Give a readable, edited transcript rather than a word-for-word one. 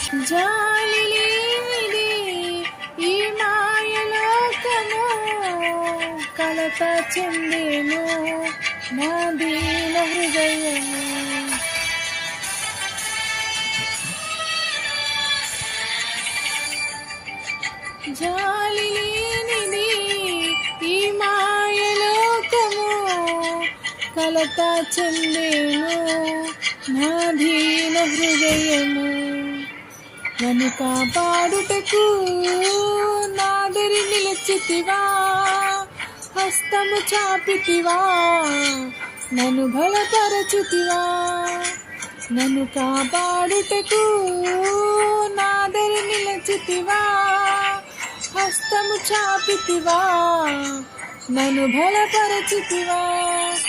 జాలి లేనిది ఈ మాయలోకము, కలత చెందేను నా దీన హృదయము. జాలి లేనిది ఈ మాయలోకము, కలత చెందేను నా దీన హృదయము. నన్ను కాపాడుటకు నాదరి నిలచితివా, హస్తము చాపితివా, నన్ను బలపరచుతివా. నన్ను కాపాడుటకు నాదరి నిలచితివా, హస్తము చాపితివా, నన్ను బలపరచుతివా.